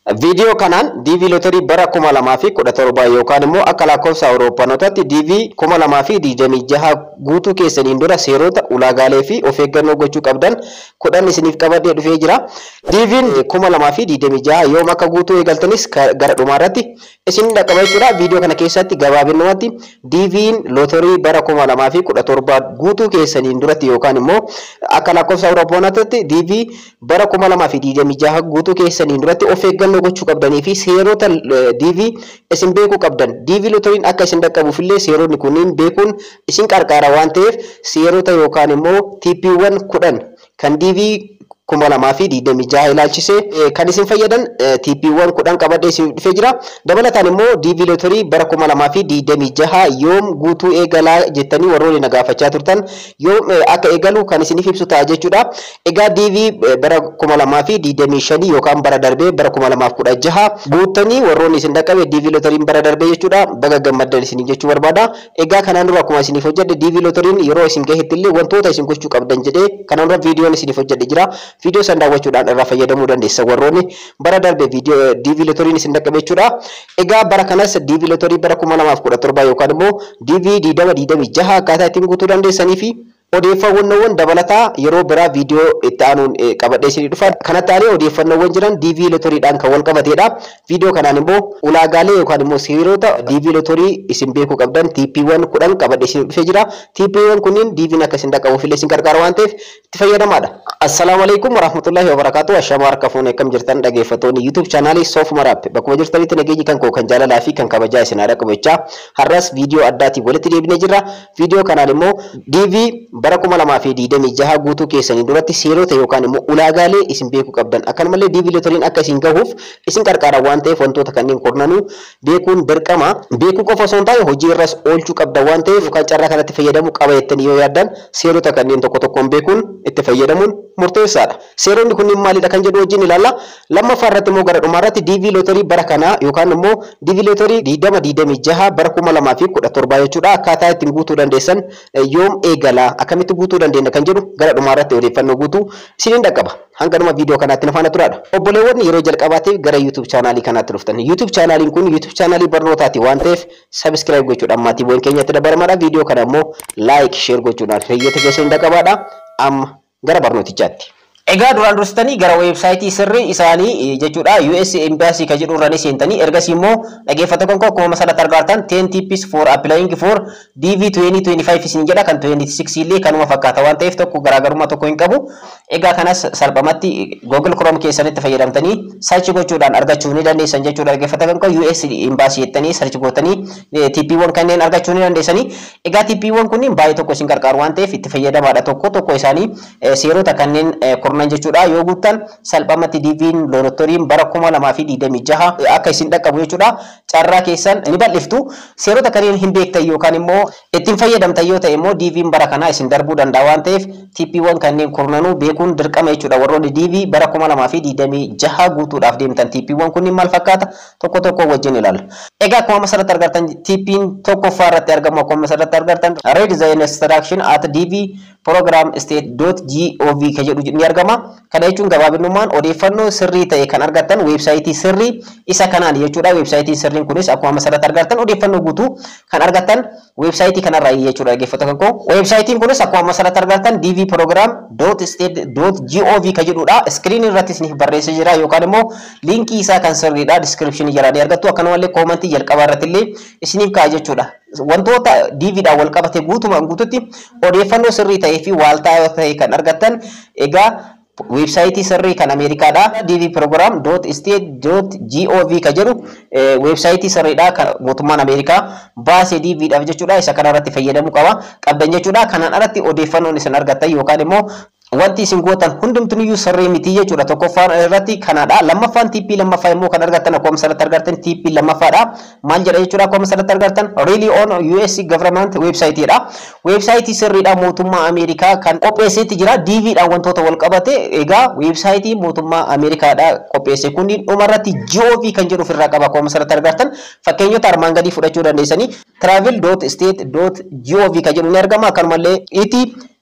Video kanaan DV Lottery bara 2017 yookaan immoo akka lakkoofsa Awurooppanotaatti DV 2026 guutuu keessaniin dura seerota ulaagaalee fi of eeggannoo gochuu qabdan kudhan isiniif qabadee dhufee jira. DV'n 2026 yoom akka guutuu eegaltanis gara dhumaarratti isin dhaqqaba jechuudha. Video kana keessatti gabaabinumatti DV'n Lottery bara 2017 guutuu keessaniin duratti yookaan immoo akka lakkoofsa Awurooppanotaatti DV bara 2026 guutuu keessaniin duratti of eeggannoo gochuu qabdanii fi seerota DV isin beekuu qabdan. DV Lottery'n akka isin dhaqqabuufillee seeronni kunniin beekuun isin qarqara waan ta'eef seerota yookaan immoo TP'wwan 10 kan DV 2026 ilaalchisee kan isin fayyadan TP'wwan 10 qabadee isin dhufee jira. Dabalataan immoo DV Lottery bara 2026 yoom guutuu eegalaa jettanii warroonni na gaafachaa turtan yoom akka eegalu kan isiniif ibsu ta'a jechuudha. Egaa DV bara 2025 yookaan bara darbee bara 2016 guuttanii warroonni isin dhaqqabe DV Lottery'n bara darbee jechuudha. Baga gammaddan isin jechuu barbaada. Egaa kanaan dura akkuma isiniif hojjedhe DV Lottery'n yeroo isin gaheettillee wantoota isin gochuu qabdan jedhee kanaan dura viidiyoon isiniif hojjedhe jira. Video san daawwachuudhaan irraa fayyadamuu dandeessa warroonni bara darbe video DV Lottery'n isin dhaqqabe jechuudha. Egaa bara kanas DV Lottery bara 2017 yookaan immoo DV 2026 akkaataa ittiin guutuu dandeessanii fi odeeffannoowwan dabalataa yeroo biraa viidiyoo itti aanuun qabadhee isinii dhufa. Kanatti aanee odeeffannoowwan jiran DV Lottery'dhaan kan wal qabateedha. Viidiyoo kanaan immoo ulaagaalee yookaan immoo seerota DV Lottery isin beekuu qabdan TP'wwan 10 qabadhee isinii dhufee jira. TP'wwan kunniin DV'n akka isin dhaqqabuufillee isin gargaara waan ta'eef itti fayyadamaadha. Assalamu alaikum warahmatullahi wabarakatuh. Ashama harka fuunee akkam jirtan dhaggeeffattoonni YouTube chaanaalii Soofuma Raap bakkuma jirtanitti nageenyi kan koo kan jaalalaa fi kan kabajaa isin haa dhaqqabachaa. Har'as viidiyoo addaatiin walitti deebinee jirra. Viidiyoo kanaan immoo DV bara 2026 guutuu keessanii duratti seerota yookaan immoo ulaagaalee isin beekuu qabdan akkanumallee DV Lottery'n akka isin gahuuf isin qarqara waan ta'eef wantoota kanneen qornanuu beekuun dirqama. Beekuu qofa osoo hin taane hojii irras oolchuu qabda waan ta'eef yookaan carraa kanatti fayyadamuu qaba jettanii yoo yaaddan seerota kanneen tokko tokkoon beekuun itti fayyadamuun murteessaadha. Seeronni kunniin maalidha kan jedhu wajjin ilaalla. Lammaffaa irratti immoo gara dhumaarratti DV Lottery bara kanaa yookaan immoo DV Lottery 2026 bara 2017 jechuudha. Akkaataa ittiin guutuu dandeessan yoom eegala akkamitti guutuu dandeenya kan jedhu gara dhumaarratti odeeffannoo guutuu isiniin dhaqqaba. Hanga viidiyoo kanaatti nafaana turaadha. Obboleewwan yeroo jalqabaatiif gara YouTube chaanaalii kanaatti dhuftan. YouTube chaanaaliin kun YouTube chaanaalii barnootaati waan ta'eef subscribe gochuudhaan maatiiwwan keenyatti dabalamaadha. Viidiyoo kana immoo like share gochuudhaan hiriyoota keessan dhaqqabaadha. Amma gara barnootichaatti. Egaa duraan dursitanii gara websaayitii sirrii isaanii jechuudha US Embassy kan jedhu irraan seentanii ergasii immoo dhaggeeffattoota kan akkuma sanatti argattan 10 tips for applying for DV 2025 isin jedha kan 26 illee kanuma fakkaata waan ta'eef tokko garaagarummaa tokko hin qabu. Egaa kanas salphamatti Google Chrome keessanitti fayyadamtanii search gochuudhaan argachuu ni dandeessan jechuudha. Dhaggeeffattoota kan US Embassy jettanii search gootanii TP'wwan kanneen argachuu ni dandeessanii. Egaa TP'wwan kunniin baay'ee tokko isin gargaaru waan ta'eef itti fayyadamaadha. Tokko isaanii seerota kanneen qornan jechuudha. Yoo guuttan salphamatti DV'n Lottery'n bara 2026 akka isin dhaqqabu jechuudha. Carraa keessan ni bal'iftu. Seerota kanneen hin beektan yookaan immoo ittiin fayyadamtan yoo ta'e immoo DV'n bara kanaa isin darbuu danda'a waan ta'eef TP'wwan kanneen qornanuu beekuun dirqama jechuudha. Warroonni DV bara 2026 guutuudhaaf deemtan TP'wwan kunniin maal fakkaata tokko wajjin ilaalla. Egaa akkuma asirratti argattan TP'n tokkoffaa irratti argamu akkuma asirratti argattan Red the instruction at DV program state.gov kan jedhu ni argama. Kana jechuun gabaabinummaan odeeffannoo sirrii ta'e kan argattan websaayitii sirrii isa kanaan jechuudha. Websaayitiin sirriin kunis akkuma asirratti argattan odeeffannoo guutuu kan argattan websaayitii kanarraa jechuudha. Dhaggeeffattoota kan websaayitiin kunis akkuma asirratti argattan dvprogram.state.gov kan jedhudha. Screen irratti isiniif barreessee jira yookaan immoo linkii isaa kan sirriidha. Description jalaa argattu akkanumallee koomentii jalqaba irratti illee isiniif ka'a jechuudha. Wantoota DV'dhaan wal qabate guutumaan guututti odeeffannoo sirrii ta'ee fi waaltaa ta'e kan argattan egaa websaayitii sirrii kan Ameerikaadha. dvprogram.state.gov kan jedhu websaayitii sirriidha kan mootummaan Ameerikaa baasee DV'dhaaf jechuudha. Isa kanarratti fayyadamuu qabdan jechuudha. Kanaan alatti odeeffannoon isin argattan yookaan immoo wanti isin gootan hundumtuuniyyuu sirrii miti jechuudha. Tokkoffaan irratti kanadha. Lammaffaan TP lammaffaa immoo kan argattan akkuma asirratti argattan TP lammaffaadha. Maal jedha jechuudha akkuma asirratti argattan really on US government websiteedha. Websaayitii sirriidha mootummaa Ameerikaa kan qopheesseetti jira. DV'dhaan wantoota wal qabate egaa websaayitii mootummaa Ameerikaadha qopheesse kunniin dhumarratti GOV kan jedhu ofirraa qaba akkuma asirratti argattan. Fakkeenyota armaan gadii fudhachuu dandeessanii travel.state.gov kan jedhu ni argama. Akkanumallee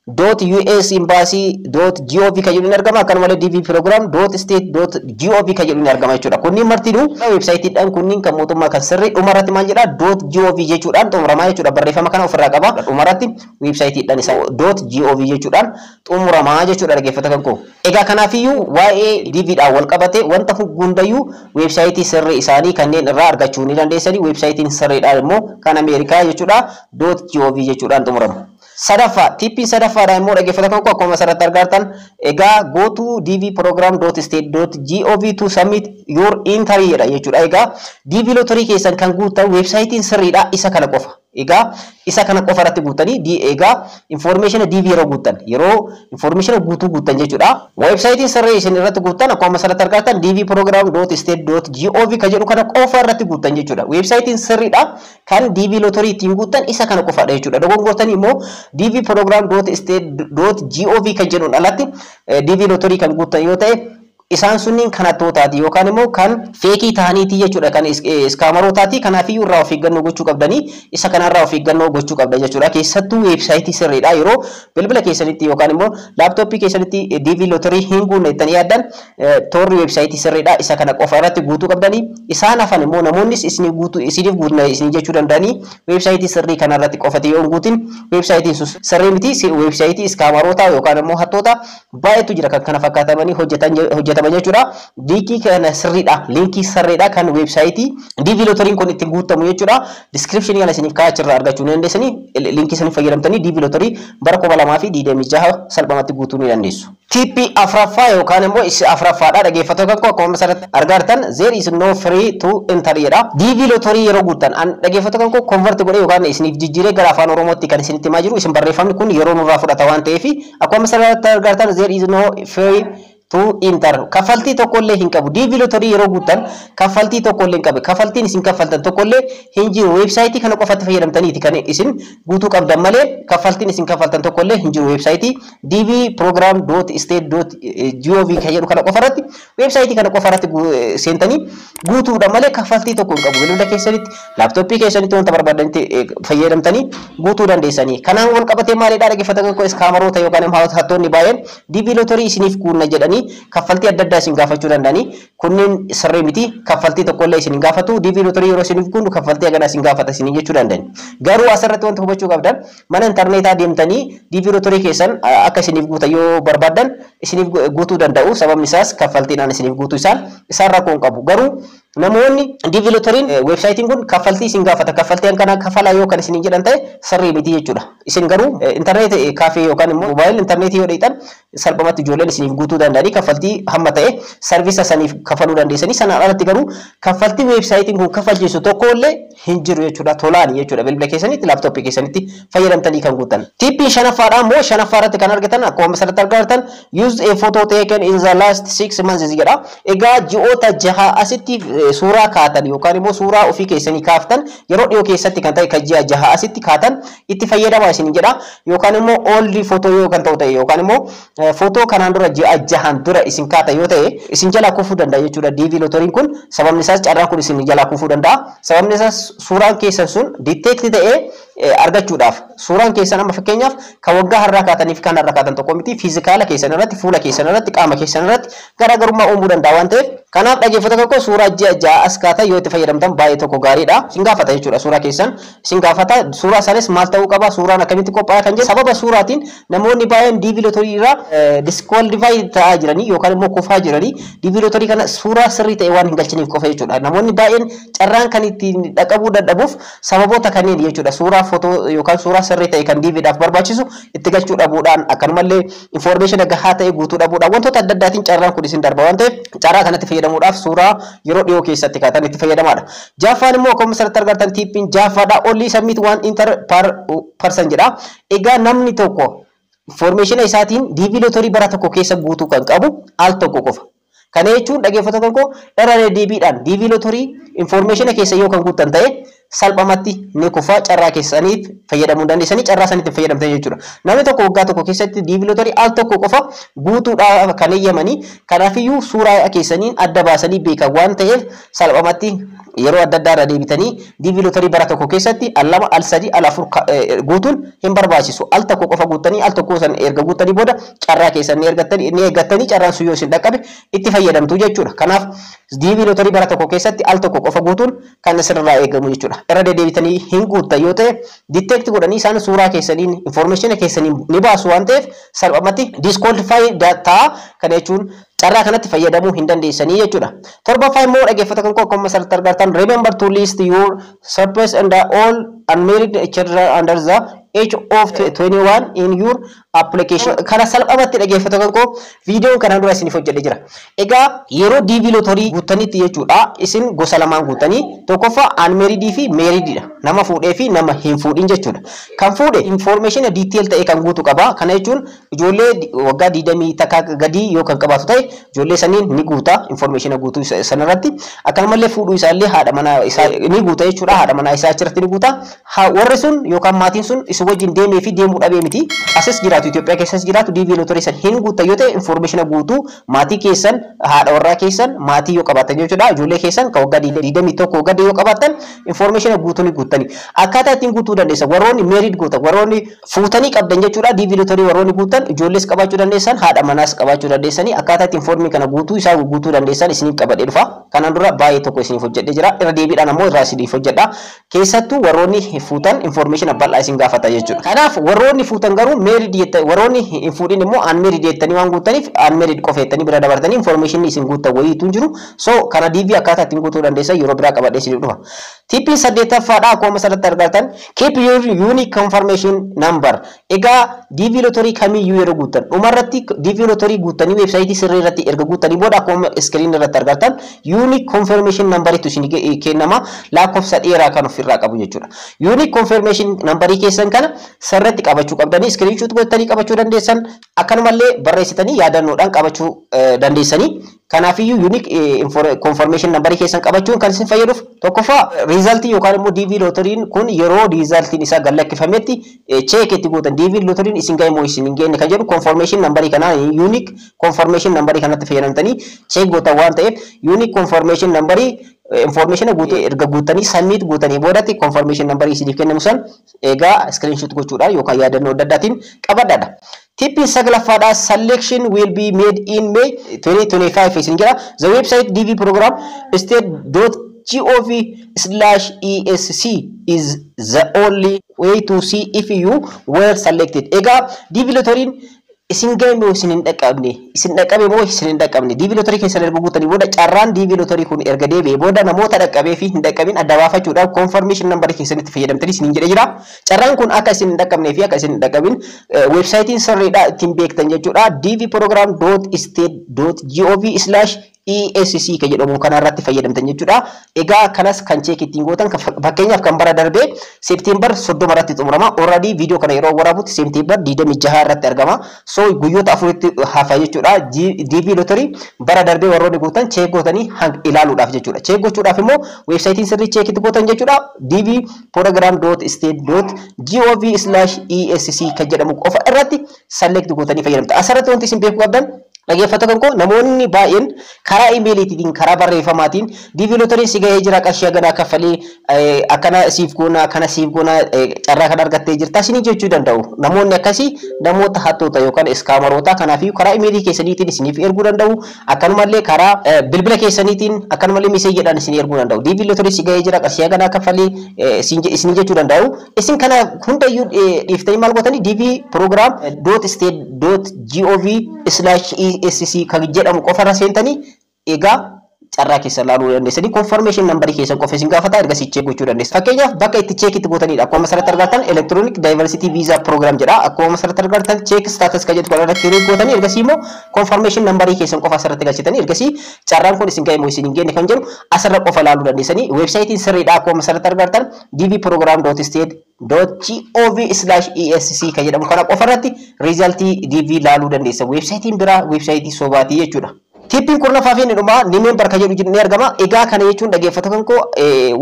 .us embassy.gov kan jedhu ni argama. Akkanumallee DV program .state.gov kan jedhu ni argama jechuudha. Kunniin martinuu websaayitiidhaan kunniin kan mootummaa kan sirrii dhumarratti maal jedha .gov jechuudhaan xumuramaa jechuudha. Barreeffama kana ofirraa qaba. Dhumarratti websaayitiidhaan isa .gov jechuudhaan xumuramaa jechuudha dhaggeeffata kan koo. Egaa kanaafiyyuu waa'ee DVdhaan wal qabate wanta hundayyuu websaayitii sirrii isaanii kanneen irraa argachuu ni dandeessanii. Websaayitiin sirriidhaan immoo kan Ameerikaa jechuudha .gov jechuudhaan xumurama. Sadaffaa tippii sadaffaadhaan immoo dhaggeeffata kan akkuma asirratti argartan egaa go to dvprogram.state.gov to submit your entry jedha jechuudha. Egaa DV lottery keessan kan guutan websaayitiin sirriidha isa kana qofa. Egaa isa kana qofa irratti guutanii egaa information DV yeroo guutan yeroo information guutan jechuudha. Websaayitiin sirrii isin irratti guutan akkuma asirratti argartan dvprogram.state.gov kan jedhu kana qofa irratti guutan jechuudha. Websaayitiin sirriidha kan DV lottery ittiin guutan isa kana qofaadha jechuudha. Dogongortanii immoo dvprogram.state.gov kan jedhuun alatti DV lottery kan guutan yoo ta'e isaan sunniin kanattootaati yookaan immoo kan feekii ta'aniiti jechuudha. Kan iskaamarootaati. Kanaafiyyuu irraa of eeggannoo gochuu qabdanii isa kanarraa of eeggannoo gochuu qabda jechuudha. Keessattuu weebsaayitii sirriidha yeroo bilbila keessanitti yookaan immoo laaptooppii keessanitti DV lottery hin guunne jettanii yaaddan toorri weebsaayitii sirriidha isa kana qofa irratti guutuu qabdanii. Isaan hafan immoo namoonnis isiniif guutna isin jechuu danda'anii weebsaayitii sirrii kanarratti qofati yoo guutin weebsaayitiin sun sirrii miti. Weebsaayitii iskaamarootaa yookaan immoo hattoota baay'eetu jira kan kana fakkaatamanii hojjetan jechuudha. Linkii kana sirriidha. Linkii sirriidha kan websaayitii DV lottery kun ittiin guutamu jechuudha. Description kana isiniif kaa'achirraa argachuu ni dandeessanii. Linkii isiniif fayyadamtanii DV lottery bara 2026 salphumatti guutuu ni dandeessu. Tippii afraffaa yookaan immoo afraffaadha dhaggeeffata kan akkuma asirratti argartan there is no free to enter jedha. DV lottery yeroo guutan dhaggeeffata kan convert godhee yookaan isiniif jijjiiree gara afaan oromootti kan isinitti himaa jiru. Isin barreeffamni kun yeroo nurraa fudhata waan ta'eef akkuma asirratti argartan there is no free to enter kaffaltii tokkollee hin qabu. DV lottery yeroo guutan kaffaltii tokkollee hin qabu. Kaffaltiin isin kaffaltan tokkollee hin jiru. Websaayitii kana qofatti fayyadamtaniiti kan isin guutuu qabdan malee kaffaltiin isin kaffaltan tokkollee hin jiru. Websaayitii dvprogram.state.gov kan jedhu kana qofarratti websaayitii kana qofarratti seentanii guutuudha malee kaffaltii tokko hin qabu. Bilbila keessanitti laaptooppii keessanitti wanta barbaadanitti fayyadamtanii guutuu dandeessanii. Kanaan wal qabatee maalidha dhaggeeffatan kun iskaamaroota yookaan hattoonni baay'een DV lottery isiniif guunna jedhanii kaffaltii adda addaa isin gaafachuu danda'anii kunneen sirrii miti. Kaffaltii tokkollee isin gaafatu. DV lottery yeroo isiniif guunnu kaffaltii agana isin gaafata isin jechuu danda'ani. Garuu asirratti wanti hubachuu qabdan mana intarneetaa deemtanii DV lottery keessan akka isiniif guutan yoo barbaadan isiniif guutuu danda'u. Sababni isaas kaffaltiidhaan isiniif guutuu isaan rakkoo hin qabu. Garuu namoonni DV lottery websaayitiin kun kaffaltii isin gaafata. Kaffaltiin kana kafalaa yoo kan isin jedhan ta'e sirrii miti jechuudha. Isin garuu intarneet kaafee yookaan immoo mobaayil intarneetii yoo dheetan salphumatti ijoolleen isiniif guutuu danda'anii kaffaltii hamma ta'e sarviisa saniif kafaluu dandeessanii. Sanaan alatti garuu kaffaltii websaayitiin kun kafalchiisu tokkollee hin jiru jechuudha. Tolaan jechuudha. Bilbila keessanitti laaptooppii keessanitti fayyadamtanii kan guutan. Tippii shanaffaadha immoo shanaffaarratti kan argatan akkuma asirratti argatan use a photo taken in the last 6 months jedha. Egaa ji'oota 6 asitti suuraa kaatan yookaan immoo suuraa ofii keessanii kaaftan yeroo dhiyoo keessatti kan ta'e kan ji'a 6 asitti kaatan itti fayyadamaa isin jedha. Yookaan immoo old photo yoo kan ta'u ta'e yookaan immoo photo kanaan dura ji'a 6 dura isin kaatan yoo ta'e isin jalaa kufuu danda'a jechuudha. DV lottery kun sababni isaas carraan kun isin jalaa kufuu danda'a. Sababni isaas suuraan keessan sun detect ta'ee argachuudhaaf suuraan keessan amma fakkeenyaaf kan waggaa har'aa kaataniif kan har'aa kaatan tokko miti. Fiizikaala keessan irratti fuula keessan irratti qaama keessan irratti garaagarummaa uumuu danda'a waan ta'eef kanaaf dhaggeeffata kan suuraa ji'a 6 as kaatan yoo itti fayyadamtan baay'ee tokko gaariidha. Isin gaafata jechuudha. Suuraa keessan isin gaafata. Suuraa sanis maal ta'uu qaba? Suuraan akkamitti qophaa'aa kan jedhu sababa suuraatiin namoonni baay'een DV lottery irraa disqualify ta'aa jiranii yookaan immoo kufaa jiranii DV lottery kana suuraa sirrii ta'e waan hin galchiniif qofa jechuudha. Namoonni baay'een carraan kan ittiin dhaqabuu dadhabuuf sababoota kanneen jechuudha. Suuraa footoo yookaan suuraa sirrii ta'e kan DVdhaaf barbaachisu itti galchuu dhabuudhaan akkanumallee information gahaa ta'e guutuu dhabuudhaan wantoota adda addaatiin carraan kun isin darba waan ta'eef carraa kanatti fayyadamuudhaaf suuraa yeroo dhiyoo keessatti kaatan itti fayyadamaadha. Jaaffaan immoo akkuma asirratti argartan tippiin jaaffaadha. Only submit one enter per person jedha. Egaa namni tokko information isaatiin DV lottery bara tokko keessa guutuu kan qabu al tokko qofa. Kana jechuun dhaggeeffata kan koo irra deebiidhaan DV lottery information keessa yoo kan guutan ta'e salphamatti ni kufa carraa keessaniif fayyadamuu dandeessanii carraa sanitti fayyadamtan jechuudha. Namni tokko waggaa tokko keessatti DV Lottery al tokko qofa guutuudhaaf kan eeyyamanii kanaafiyyuu suuraa keessaniin adda baasanii beekan waan ta'eef salphamatti yeroo adda addaa deebitanii DV Lottery bara tokko keessatti al lama al sadi al afur guutuun hin barbaachisu. Al tokko qofa guutanii al tokko san erga guutanii booda carraa keessan ni eeggatanii carraan sun yoo isin dhaqqabe itti fayyadamtu jechuudha. Kanaaf DV Lottery bara tokko keessatti al tokko qofa guutuun kan isirraa eegamu jechuudha. Irra deebitanii hin guuttan yoo ta'e detect godhanii isaan suuraa keessaniin information keessaniin ni baasu waan ta'eef salphamatti disqualify ta'a. Kana jechuun carraa kanatti fayyadamuu hin dandeessanii jechuudha. Torbaffaa immoo dhaggeeffata kan koo akkuma asirratti argattan remember to list your spouse and all unmarried children under the age of 21 in your application. Kana salphamatti dhaggeeffata kan koo viidiyoon kana dura isiniif hojjedhe jira. Egaa yeroo DV Lottery guuttanitti jechuudha isin gosa lamaan guuttanii tokkoffaa unmarried fi married dha. Nama fuudhee fi nama hin fuudhin jechuudha. Kan fuudhe information detail ta'e kan guutu qaba. Kana jechuun ijoollee waggaa 20 takka gadii yoo kan qabaatu ta'e ijoollee saniin ni guuta information guutuu sanarratti. Akkasumallee fuudhuu isaallee haadha manaa isaa ni guuta jechuudha. Haadha manaa isaa achirratti ni guuta. Warri sun yookaan maatiin sun isin wajjin deemee fi deemuu dhabee miti. Asis jiraatu Itoophiyaa keessas jiraatu DV Lottery san hin guuta yoo ta'e information guutuu maatii keessan haadha warraa keessan maatii yoo qabaatan jechuudha. Ijoollee keessan kan waggaa 21 gadi yoo qabaatan information guutuu ni guuttani. Akkaataa ittiin guutuu dandeessan warroonni married guutan warroonni fuutanii qabdan jechuudha. DV Lottery warroonni guutan ijoollees qabaachuu dandeessan haadha manaas qabaachuu dandeessanii akkaataa ittiin information kana guutuu isaa guutuu dandeessan isiniif qabadhee dhufa. Kanaan dura baay'ee tokko isiniif hojjedhee jira. Irra deebiidhaan ammoo irraa isiniif hojjedha. Keessattuu warroonni fuutan information bal'aa isin gaafata jechuudha. Kanaaf warroonni fuutan garuu married warroonni hin fuudhin immoo unmarried jettanii waan guutaniif unmarried qofa jettanii bira dabartanii information isin guutan wayiitu jiru. So kana DV akkaataa ittiin guutuu dandeessan yeroo biraa qabadhee isiniif dhufa. Tippii 8ffaadha akkuma asirratti argattan keep your unique confirmation number. Egaa DV Lottery kamiyyuu yeroo guutan dhumarratti DV Lottery guutanii websaayitii sirrii irratti erga guutanii booda akkuma screen irratti argattan unique confirmation number itu isin kennama lakkoofsa dheeraa kan ofirraa qabu jechuudha. Unique confirmation number keessan kana sirriitti qabachuu qabdanii screenshot gootanii qabachuu dandeessan akkanumallee barreessitanii yaadannoodhaan qabachuu dandeessanii. Kanaafiyyuu unique confirmation number keessan qabachuun kan isin fayyaduuf tokkoffaa result yookaan immoo DV Lottery kun yeroo resultiin isaa gallakkifametti check itti gootan DV Lottery isin ga'e moo isin hin geenye kan jedhu confirmation number kana unique confirmation number kanatti fayyadamtanii check gootan waan ta'eef unique confirmation number information guutuu erga guutanii submit gootanii boodatti confirmation number isiniif kennamu san egaa screenshot gochuudhaan yookaan yaadannoo adda addaatiin qabadhaadha. Tipping saglaffaadha selection will be made in May 2025 isin jira. The website DV program state.gov/ESC is the only way to see if you were selected. Ega DV Lottery isin game isin hin dhaqqabe moo isin hin dhaqqabne DV Lottery keessan erga guutanii booda carraan DV Lottery kun erga deebi'ee booda namoota dhaqqabee fi hin dhaqqabin adda baafachuudhaaf confirmation number keessanitti fayyadamtanii isin jedhee jira. Carraan kun akka isin hin dhaqqabnee fi akka isin hin dhaqqabin websaayitiin sirriidha ittiin beektan jechuudha. dvprogram.state.gov/ESC kan jedhamu kanarratti fayyadamtan jechuudha. Egaa kanas kan check ittiin gootan fakkeenyaaf kan bara darbee September 30 irratti xumurama. Already video kana yeroo waraabutti September 26 irratti argama. So guyyoota afuritti hafa jechuudha. DV Lottery bara darbee warroonni guutan check gootanii ilaaluudhaaf jechuudha. Check gochuudhaaf immoo websaayitiin sirrii check itti gootan jechuudha. dvprogram.state.gov/ESC kan jedhamu qofa irratti select gootanii fayyadamta. Asirratti wanti isin beekuu qabdan dhaggeeffata kan koo namoonni baay'een karaa emailiitiin karaa barreeffamaatiin DV Lottery si ga'ee jira qarshii ganaa kaffalee akkana siif goona kana siif goona carraa kan argattee jirta isin jechuu danda'u. Namoonni akkasii namoota hattoota yookaan iskaameroota kanaaf karaa emailii keessaniitiin isiniif erguu danda'u. Akkanumallee karaa bilbila keessaniitiin akkanumallee meeseejiidhaan isin erguu danda'u. DV Lottery si ga'ee jira qarshii ganaa kaffalee isin jechuu danda'u. Isin kana hundayyuu dhiiftanii maal gootanii dvprogram.state.gov/ESC kan jedhamu qofarra seentanii egaa carraa keessa laaluu dandeessanii confirmation number keessan qofa isin gaafata ergasii check gochuu dandeessu. Fakkeenyaaf bakka itti check itti gootanidha. Akkuma asirratti argattan electronic diversity visa program jedha. Akkuma asirratti argattan check status kan jedhu kan irratti hiriir gootanii ergasii immoo confirmation number keessan qofa asirratti galchitanii ergasii carraan kun isin ga'e moo isin hin geenye kan jedhu asirra qofa laaluu dandeessanii. Websaayitiin sirriidha. Akkuma asirratti argattan dvprogram.state.gov/ESC kan jedhamu kana qofa irratti resultii DV laaluu dandeessa. Websaayitiin biraa websaayitii sobaatii jechuudha. Tipping kurnaffaa fi dhuma nimeen barka jedhu ni argama. Egaa kana jechuun dhaggeeffata kan koo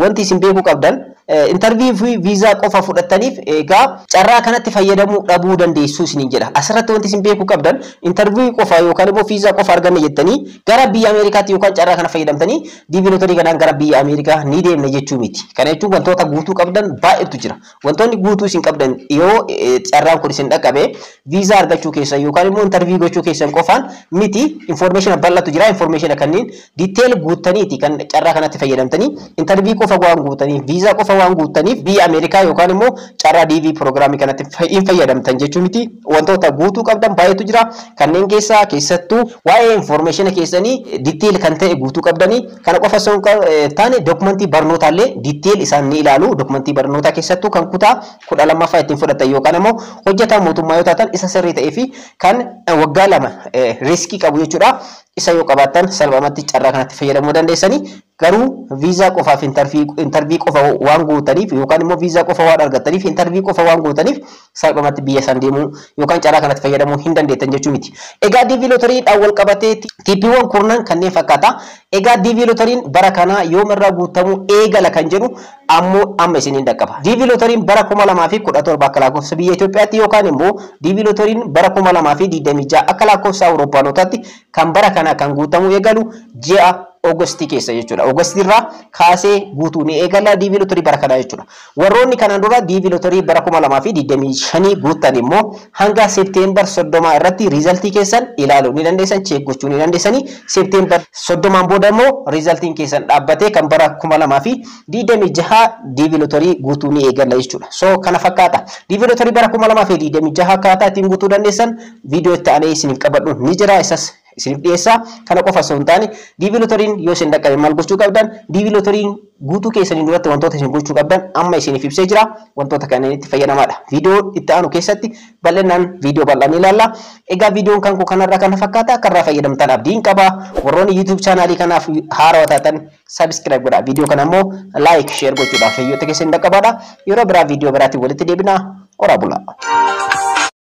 wanti isin beekuu qabdan interview fi visa qofa fudhataniif egaa carraa kanatti fayyadamuu dhabuu dandeessu isiniin jedha. Asirratti wanti isin beekuu qabdan interview qofa yookaan immoo visa qofa arganne jettanii gara biyya Ameerikaatti yookaan carraa kana fayyadamtanii DV lottery kanaan gara biyya Ameerikaa ni deemna jechuu miti. Kana jechuun wantoota guutuu qabdan baay'eetu jira. Wantoonni guutuu isin qabdan yoo carraan kun isin dhaqqabe visa argachuu keessan yookaan immoo interview gochuu keessan qofaan miti information bal'atu jira. Information kanneen detail guuttaniiti kan carraa kanatti fayyadamtanii interview qofa waan guuttaniif visa qofa waan guuttaniif biyya Ameerikaa yookaan immoo carraa DV program kanatti fayyadamtan jechuu miti. Wantoota guutuu qabdan baay'eetu jira. Kanneen keessattuu waa'ee information keessanii detail kan ta'e guutuu qabdanii kana qofa osoo hin taane dokumentii barnootaallee detail isaan ni ilaalu. Dokumentii barnootaa keessattuu kan kutaa 12ffaa ittiin fudhatan yookaan immoo hojjetaa mootummaa yoo taatan isa sirrii ta'ee fi kan waggaa 2 riskii qabu jechuudha. Isa yoo qabaatan salphumatti carraa kanatti fayyadamuu dandeessanii garuu visa qofaaf interview qofa waan guutaniif yookaan immoo visa qofa waan argataniif interview qofa waan guutaniif salphumatti biyya san deemuu yookaan carraa kanatti fayyadamuu hin dandeettan jechuu miti. Egaa DV lotteriidhaan wal qabatee tippiiwwan kurnan kanneen fakkaata. Egaa DV lotteriin bara kana yoomirraa guutamuu eegala kan jedhu amma isiniin dhaqqaba. DV lotteriin bara 2017 akka lakkoofsa biyya Itoophiyaatti yookaan immoo DV lotteriin bara 2026 akka lakkoofsa Awuroopaanotaatti kan bara kana kan guutamuu eegalu ji'a Augustii keessa jechuudha. Augustii irraa kaasee guutuu ni eegala DV lottery bara kana jechuudha. Warroonni kanaan dura DV lottery bara 2025 guutan immoo hanga September 30 irratti riizaltii keessan ilaaluu ni dandeessan, check gochuu ni dandeessanii. September 30 booda immoo riizaltiin keessan dhaabbatee kan bara 2026 DV lottery guutuu ni eegala jechuudha. So kana fakkaata. DV lottery bara 2026 akkaataa ittiin guutuu dandeessan viidiyoo itti aanee isiniif qabadhu ni jira. Isas isiniif dhiyeessa. Kana qofa osoo hin taane DV lotteriin yoo isin dhaqqabe maal gochuu qabdan DV lotteriin guutuu keessaniin duratti wantoota isin gochuu qabdan amma isiniif ibsee jira. Wantoota kanneen itti fayyadamaadha. Viidiyoo itti aanu keessatti bal'inaan viidiyoo bal'aan ilaalla. Egaa viidiyoon kan kanarraa kana fakkaata. Akka irraa fayyadamtan abdiin qaba. Warroonni YouTube chaanaalii kanaaf haarawaa taatan subscribe godhaa. Viidiyoo kana immoo like share gochuudhaaf hayyoota keessan dhaqqabaadha. Yeroo biraa viidiyoo biraatiin walitti deebina. Ora bulaa.